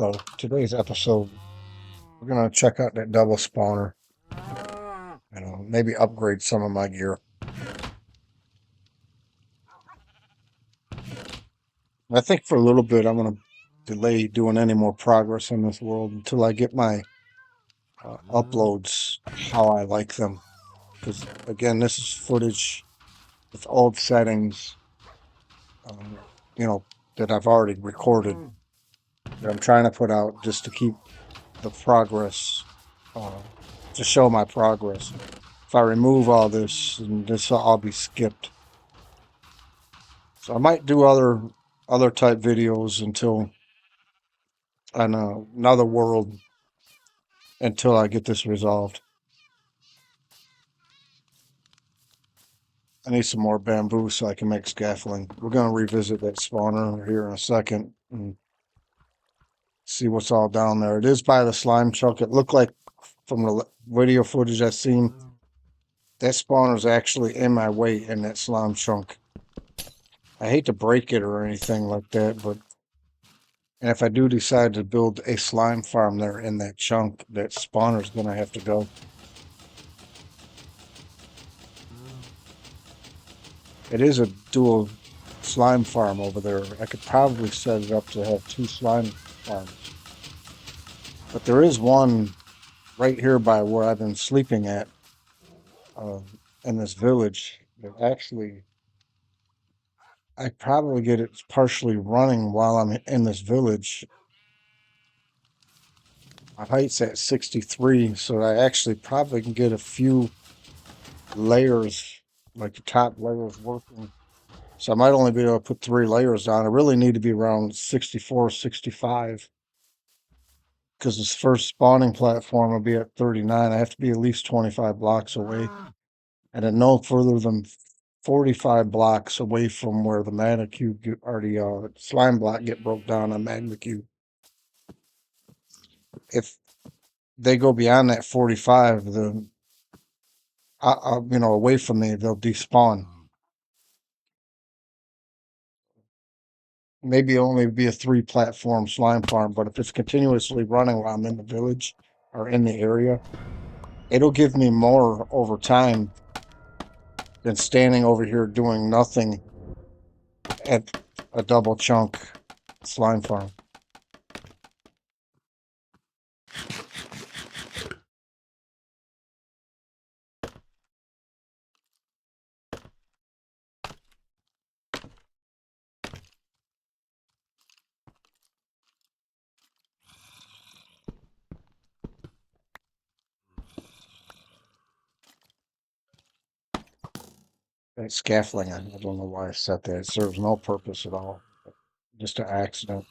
Hello, today's episode, we're going to check out that double spawner and maybe upgrade some of my gear. I think for a little bit, I'm going to delay doing any more progress in this world until I get my uploads how I like them. Because, again, this is footage with old settings, um, you know, that I've already recorded that I'm trying to put out just to keep the progress, uh, to show my progress. If I remove all this, and this will all be skipped. So I might do other type videos until on another world until I get this resolved. I need some more bamboo so I can make scaffolding. We're gonna revisit that spawner here in a second and see what's all down there. It is by the slime chunk. It looked like from the video footage I've seen that spawner's actually in my way in that slime chunk. I hate to break it or anything like that, but and if I do decide to build a slime farm there in that chunk, that spawner's gonna have to go. It is a dual slime farm over there. I could probably set it up to have two slime farms. But there is one right here by where I've been sleeping at uh, in this village that actually I probably get it partially running while I'm in this village. My height's at 63, so I actually probably can get a few layers, like the top layers working. So I might only be able to put 3 layers on. I really need to be around 64, 65. Because this first spawning platform will be at 39. I have to be at least 25 blocks away. And then no further than 45 blocks away from where the magma cube or the slime block get broke down on magma cube. If they go beyond that 45, then away from me, they'll despawn. Maybe only be a 3 platform slime farm, but if it's continuously running while I'm in the village or in the area, it'll give me more over time than standing over here doing nothing at a double chunk slime farm. That scaffolding, I don't know why I set that. It serves no purpose at all. Just an accident.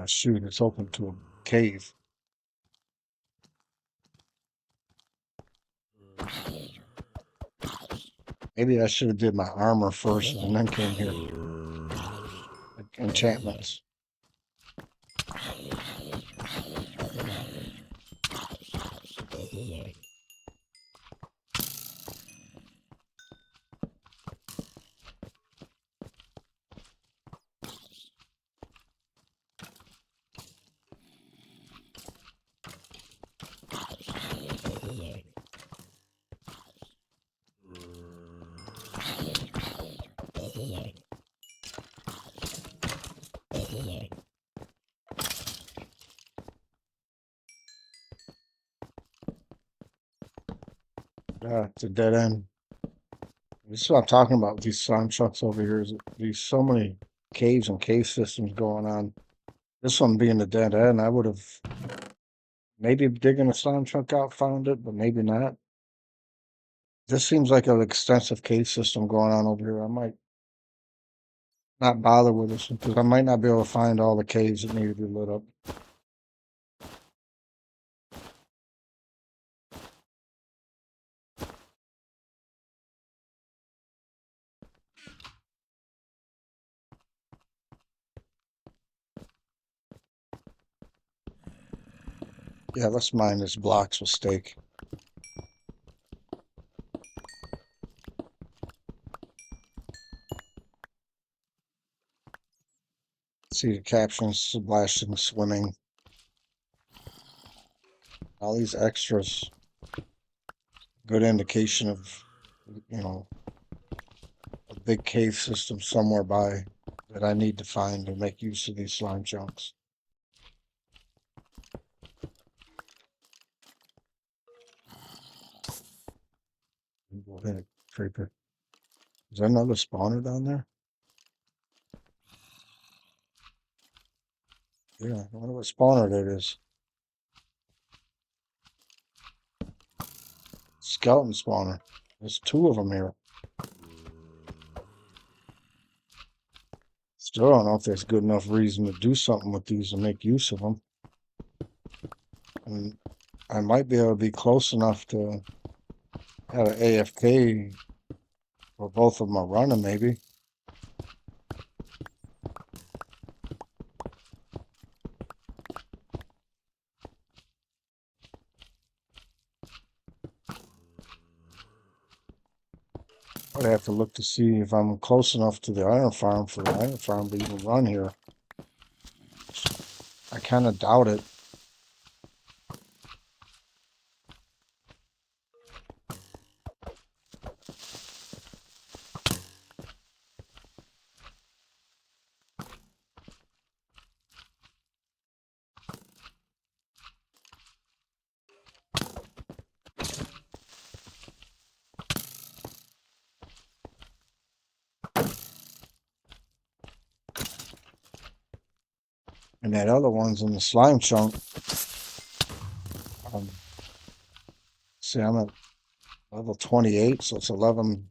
Shoot, it's open to a cave. Maybe I should have did my armor first and then came here. Enchantments. It's a dead end. This is what I'm talking about with these slime chucks over here. Is these so many caves and cave systems going on. This one being the dead end, I would have maybe digging a slime chunk out found it, but maybe not. This seems like an extensive cave system going on over here. I might not bother with this because I might not be able to find all the caves that need to be lit up. Yeah, let's mine this blocks with steak. See the captions, splashing, swimming. All these extras. Good indication of, you know, a big cave system somewhere by that I need to find to make use of these slime chunks. Go ahead, creeper. Is there another spawner down there? Yeah, I wonder what spawner that is. Skeleton spawner. There's two of them here. Still don't know if there's good enough reason to do something with these and make use of them. And I might be able to be close enough to have an AFK where both of them are running, maybe. I'd have to look to see if I'm close enough to the iron farm for the iron farm to even run here. I kind of doubt it. And that other one's in the slime chunk. See, I'm at level 28, so it's 11.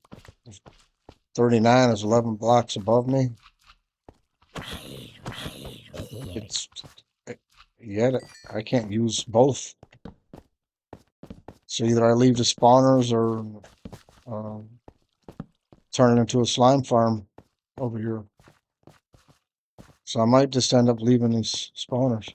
39 is 11 blocks above me. It's yet I can't use both. So either I leave the spawners or turn it into a slime farm over here. So I might just end up leaving these spawners.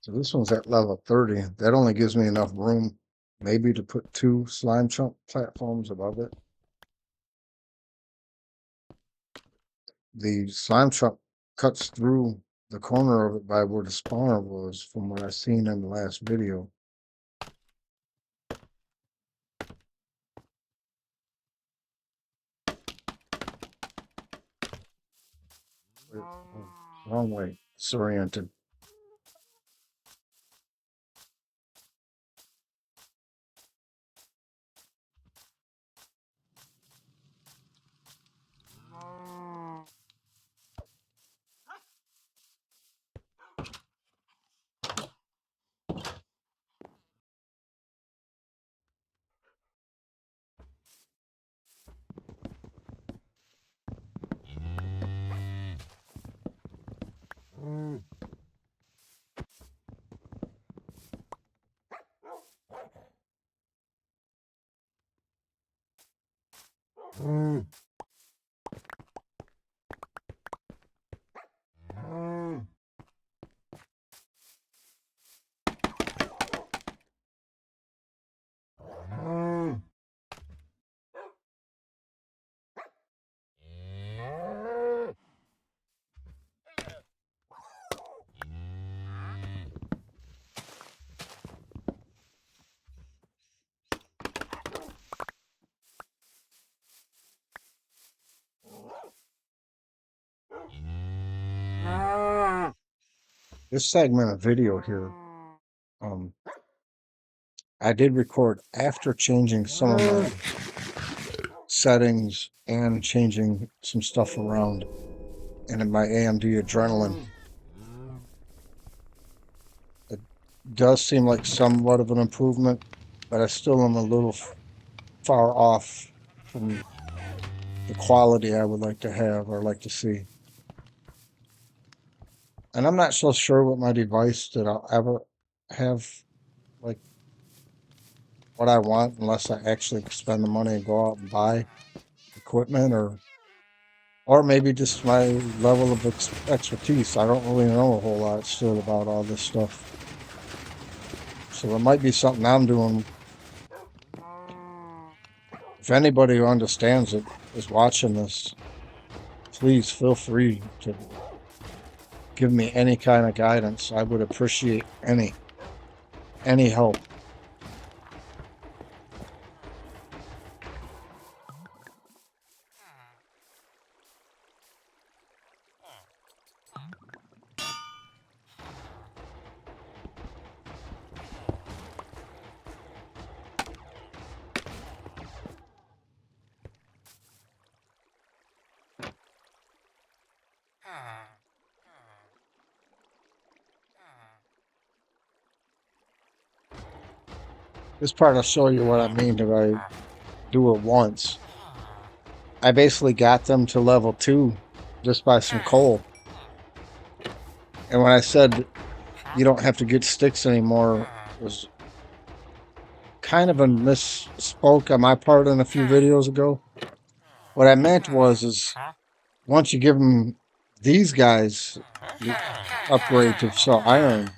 So this one's at level 30. That only gives me enough room maybe to put 2 slime chunk platforms above it. The slime chunk cuts through the corner of it by where the spawner was from what I seen in the last video. Oh, wrong way. Disoriented. this segment of video here, I did record after changing some of my settings and changing some stuff around. And in my AMD Adrenaline, it does seem like somewhat of an improvement, but I still am a little far off from the quality I would like to have or like to see. And I'm not so sure with my device that I'll ever have like what I want unless I actually spend the money and go out and buy equipment, or maybe just my level of expertise. I don't really know a whole lot still about all this stuff. So it might be something I'm doing. If anybody who understands it is watching this, please feel free to give me any kind of guidance. I would appreciate any help. This part will show you what I mean if I do it once. I basically got them to level 2 just by some coal. And when I said you don't have to get sticks anymore, it was kind of a misspoke on my part in a few videos ago. What I meant is once you give them these guys the upgrade to sell iron,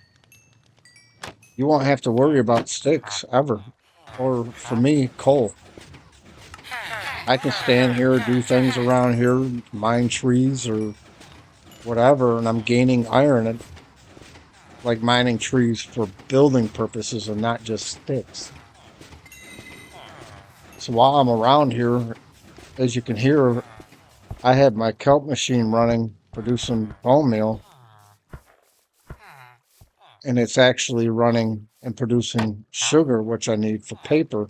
you won't have to worry about sticks ever. Or for me, coal. I can stand here, do things around here, mine trees or whatever, and I'm gaining iron. And like mining trees for building purposes and not just sticks. So while I'm around here, as you can hear, I have my kelp machine running, producing bone meal, and it's actually running and producing sugar, which I need for paper.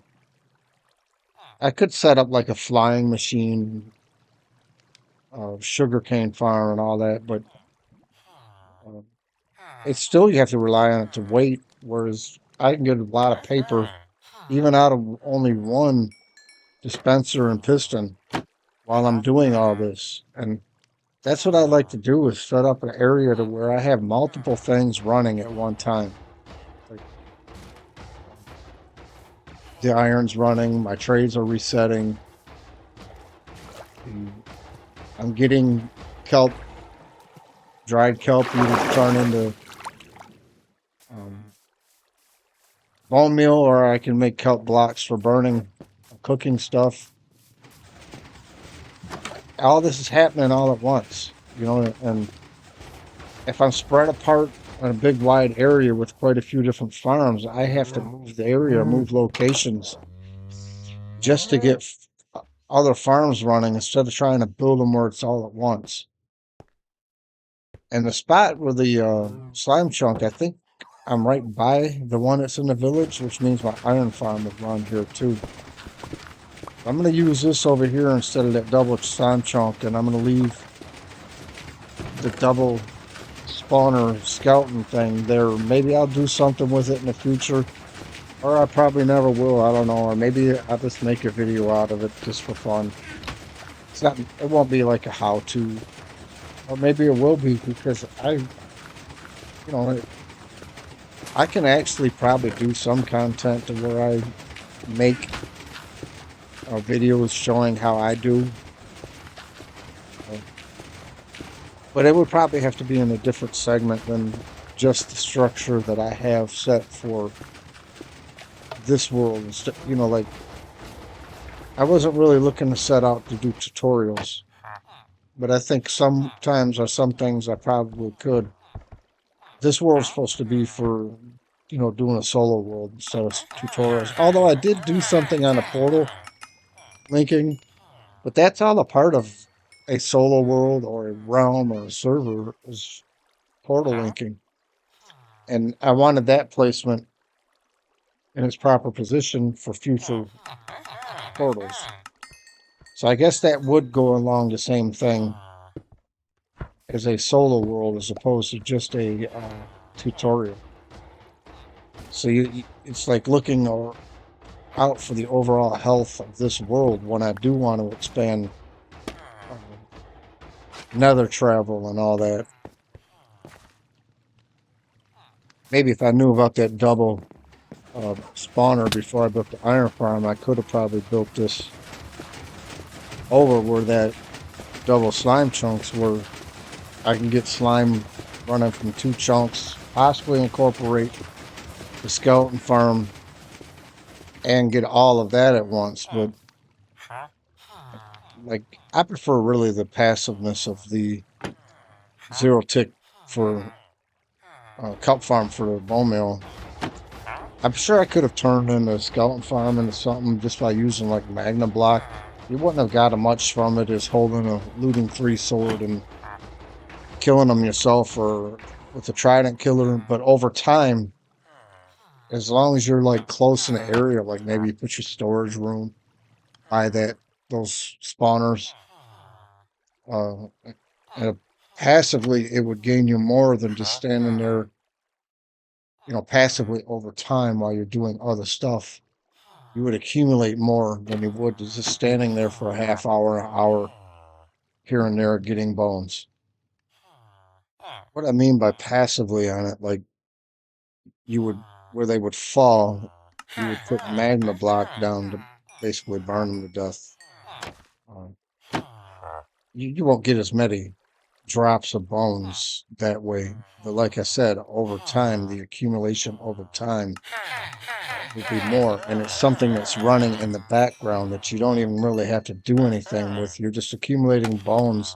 I could set up like a flying machine, sugarcane farm and all that, but it's still, you have to rely on it to wait, whereas I can get a lot of paper even out of only one dispenser and piston while I'm doing all this. And that's what I like to do, is set up an area to where I have multiple things running at one time. Like the iron's running, my trades are resetting, I'm getting kelp, dried kelp either to turn into bone meal, or I can make kelp blocks for burning, cooking stuff. All this is happening all at once, you know, and if I'm spread apart on a big wide area with quite a few different farms, I have to move the area, move locations just to get other farms running instead of trying to build them where it's all at once. And the spot where the slime chunk, I think I'm right by the one that's in the village, which means my iron farm is around here too. I'm going to use this over here instead of that double slime chunk, and I'm going to leave the double spawner skeleton thing there. Maybe I'll do something with it in the future, or I probably never will. I don't know. Or maybe I'll just make a video out of it just for fun. It's not. It won't be like a how-to, or maybe it will be, because I can actually probably do some content to where I make videos showing how I do. But it would probably have to be in a different segment than just the structure that I have set for this world. You know, like, I wasn't really looking to set out to do tutorials, but I think sometimes or some things I probably could. This world's supposed to be for, doing a solo world instead of tutorials. Although I did do something on a portal linking, but that's all a part of a solo world or a realm or a server, is portal linking. And I wanted that placement in its proper position for future portals. So I guess that would go along the same thing as a solo world as opposed to just a tutorial. So it's like looking out for the overall health of this world when I do want to expand nether travel and all that. Maybe if I knew about that double spawner before I built the iron farm, I could have probably built this over where that double slime chunks were. I can get slime running from 2 chunks, possibly incorporate the skeleton farm and get all of that at once. But like, I prefer really the passiveness of the zero tick for kelp farm for the bone meal. I'm sure I could have turned into a skeleton farm into something just by using like magna block. You wouldn't have gotten much from it as holding a looting 3 sword and killing them yourself or with a trident killer. But over time, as long as you're like close in the area, like maybe you put your storage room by those spawners, and passively it would gain you more than just standing there, passively over time while you're doing other stuff. You would accumulate more than you would just standing there for a half hour, an hour here and there getting bones. What I mean by passively on it, like where they would fall, you would put magma block down to basically burn them to death. You won't get as many drops of bones that way, but like I said, over time, the accumulation over time will be more, and it's something that's running in the background that you don't even really have to do anything with. You're just accumulating bones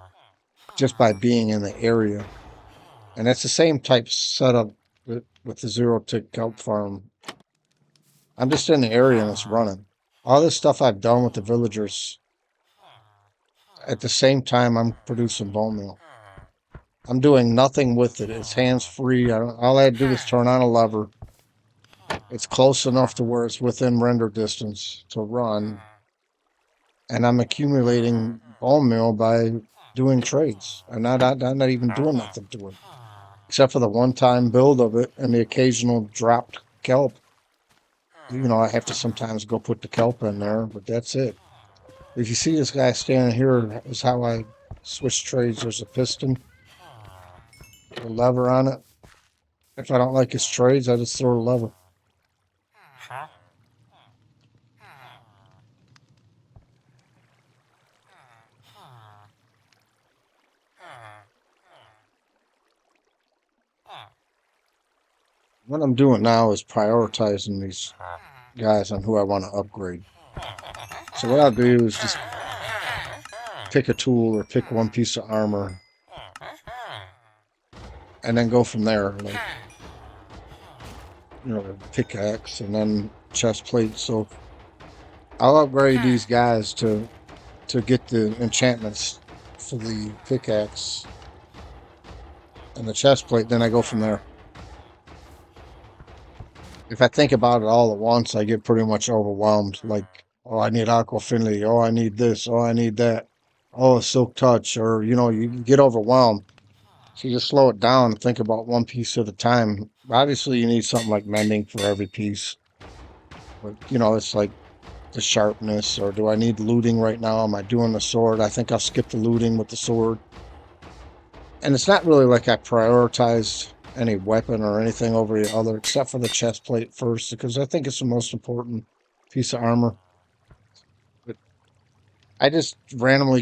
just by being in the area. And that's the same type setup with the zero tick kelp farm. I'm just in the area and it's running. All this stuff I've done with the villagers, at the same time I'm producing bone meal. I'm doing nothing with it. It's hands free. All I had to do is turn on a lever. It's close enough to where it's within render distance to run. And I'm accumulating bone meal by doing trades. I'm not even doing nothing to it. Except for the one-time build of it and the occasional dropped kelp. I have to sometimes go put the kelp in there, but that's it. If you see this guy standing here, is how I switch trades. There's a piston, a lever on it. If I don't like his trades, I just throw a lever. What I'm doing now is prioritizing these guys on who I want to upgrade. So what I'll do is just pick a tool or pick one piece of armor and then go from there. Like, pickaxe and then chest plate. So I'll upgrade these guys to get the enchantments for the pickaxe and the chest plate. Then I go from there. If I think about it all at once, I get pretty much overwhelmed. Like, oh, I need Aqua Affinity. Oh, I need this. Oh, I need that. Oh, Silk Touch. Or, you get overwhelmed. So you just slow it down and think about one piece at a time. Obviously, you need something like mending for every piece. But, it's like the sharpness. Or do I need looting right now? Am I doing the sword? I think I'll skip the looting with the sword. And it's not really like I prioritized any weapon or anything over the other, except for the chest plate first, because I think it's the most important piece of armor. But I just randomly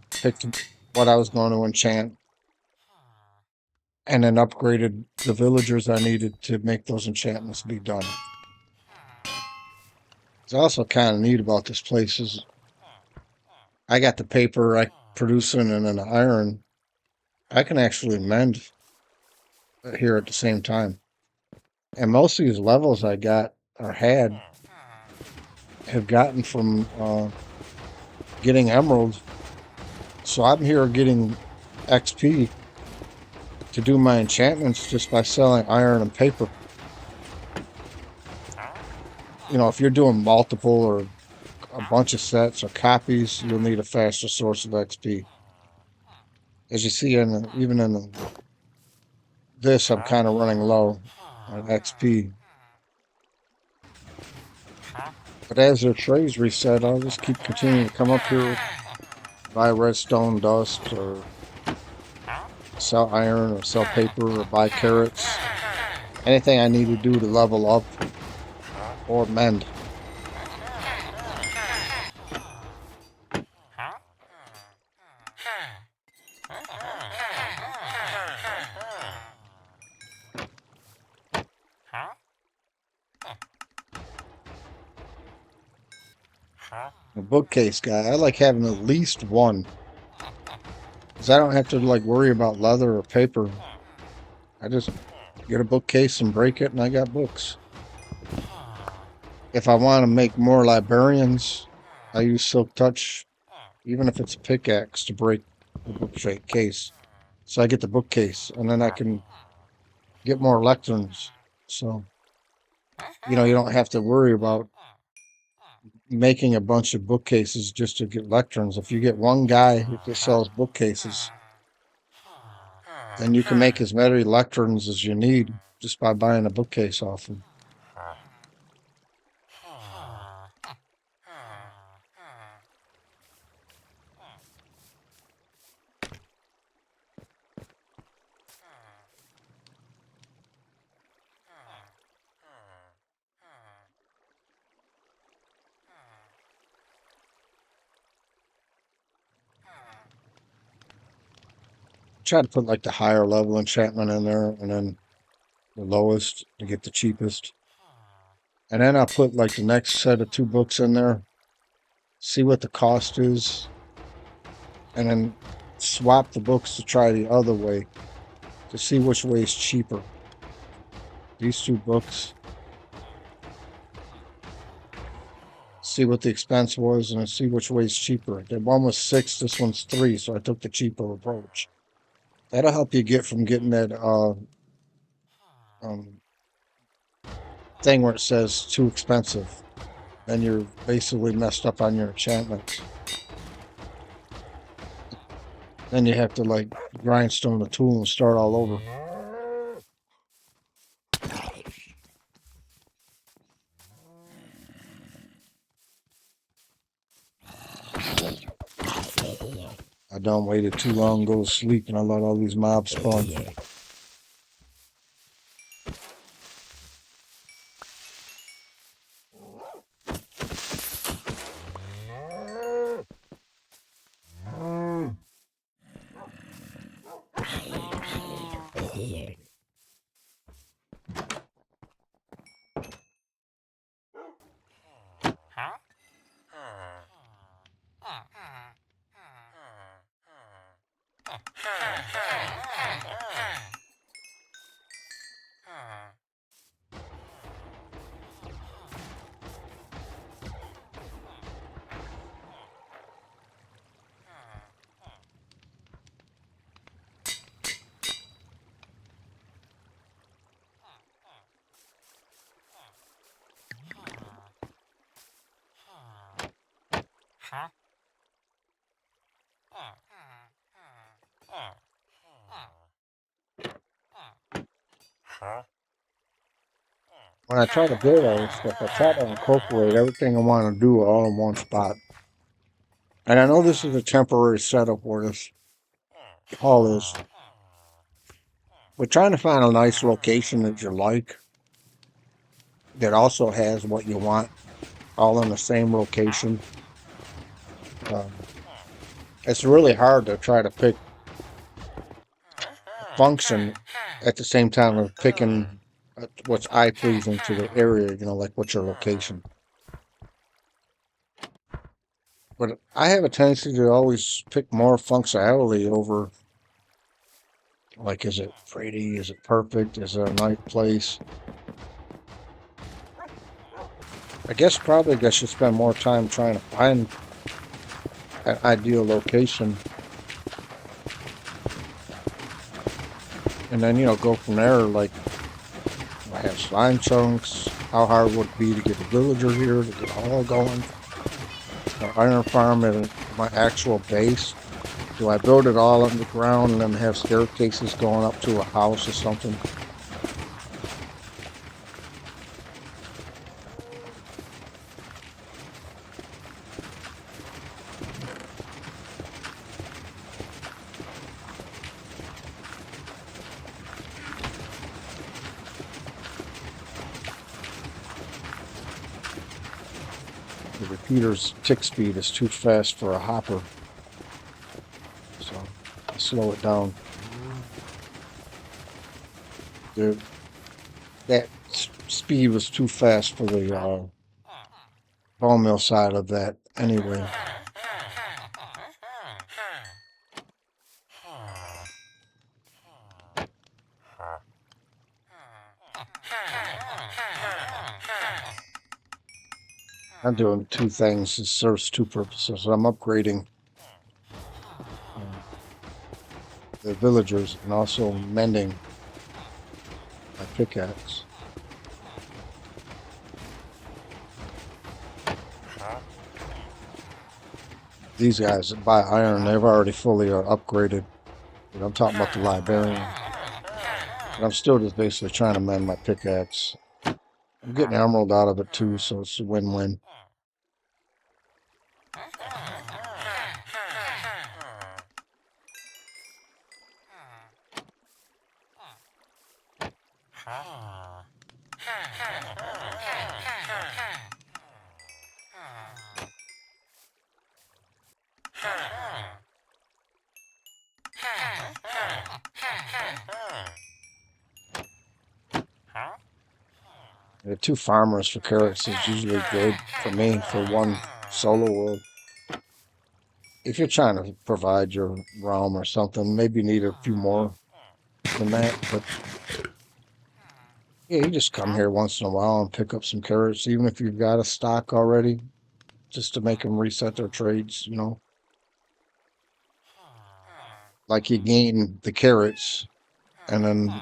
picked what I was going to enchant, and then upgraded the villagers I needed to make those enchantments be done. It's also kind of neat about this place is I got the paper I producing and then the iron. I can actually mend here at the same time. And most of these levels I got or have gotten from getting emeralds. So I'm here getting XP to do my enchantments just by selling iron and paper. You know, if you're doing multiple or a bunch of sets or copies, you'll need a faster source of XP. As you see, even in this, I'm kind of running low on XP. But as their trays reset, I'll just keep continuing to come up here, buy redstone dust, or sell iron, or sell paper, or buy carrots. Anything I need to do to level up or mend. A bookcase guy, I like having at least one, because I don't have to like worry about leather or paper. I just get a bookcase and break it, and I got books. If I want to make more librarians, I use Silk Touch, even if it's a pickaxe, to break the bookcase. So I get the bookcase, and then I can get more lecterns. So, you know, you don't have to worry about making a bunch of bookcases just to get lecterns. If you get one guy who just sells bookcases, then you can make as many lecterns as you need just by buying a bookcase off him. Try to put like the higher level enchantment in there, and then the lowest to get the cheapest. And then I'll put like the next set of 2 books in there, see what the cost is, and then swap the books to try the other way to see which way is cheaper. These 2 books, see what the expense was, and see which way is cheaper. The one was 6, this one's 3, so I took the cheaper approach. That'll help you get from getting that thing where it says too expensive. Then you're basically messed up on your enchantments. Then you have to like grindstone the tool and start all over. I done waited too long to go to sleep, and I let all these mobs spawn. When I try to build all this stuff, I try to incorporate everything I want to do all in one spot. And I know this is a temporary setup where this hall is, but trying to find a nice location that you like, that also has what you want, all in the same location. It's really hard to try to pick a function at the same time of picking what's eye-pleasing to the area, you know, like what's your location. But I have a tendency to always pick more functionality over, like, is it pretty? Is it perfect? Is it a nice place? I guess probably I should spend more time trying to find an ideal location And then, go from there. Like, I have slime chunks. How hard would it be to get a villager here to get all going? Or iron farm at my actual base. Do I build it all underground and then have staircases going up to a house or something? The repeater's tick speed is too fast for a hopper, so I slow it down. That speed was too fast for the bone mill side of that anyway. I'm doing two things. It serves two purposes. I'm upgrading the villagers and also mending my pickaxe. These guys that buy iron, they've already fully are upgraded. But I'm talking about the librarian. And I'm still just basically trying to mend my pickaxe. I'm getting emerald out of it too, so it's a win-win. The two farmers for carrots is usually good for me for one solo world. If you're trying to provide your realm or something, maybe you need a few more than that. But yeah, you just come here once in a while and pick up some carrots, even if you've got a stock already, just to make them reset their trades, Like you gain the carrots, and then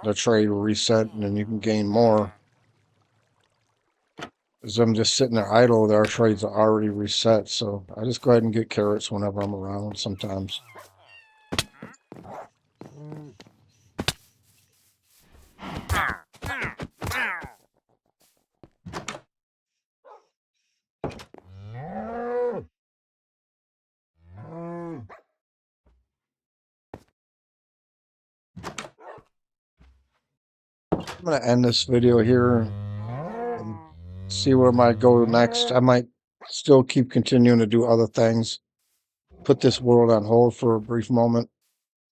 the trade will reset, and then you can gain more. As I'm just sitting there idle, our trades are already reset, so I just go ahead and get carrots whenever I'm around sometimes. I'm going to end this video here and see where I might go next. I might still keep continuing to do other things. Put this world on hold for a brief moment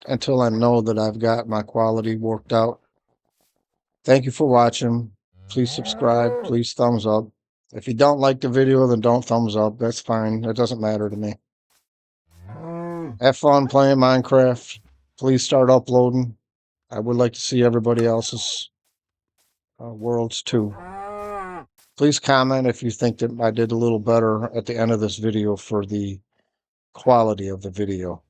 until I know that I've got my quality worked out. Thank you for watching. Please subscribe. Please thumbs up. If you don't like the video, then don't thumbs up. That's fine. It doesn't matter to me. Have fun playing Minecraft. Please start uploading. I would like to see everybody else's worlds too. Please comment if you think that I did a little better at the end of this video for the quality of the video.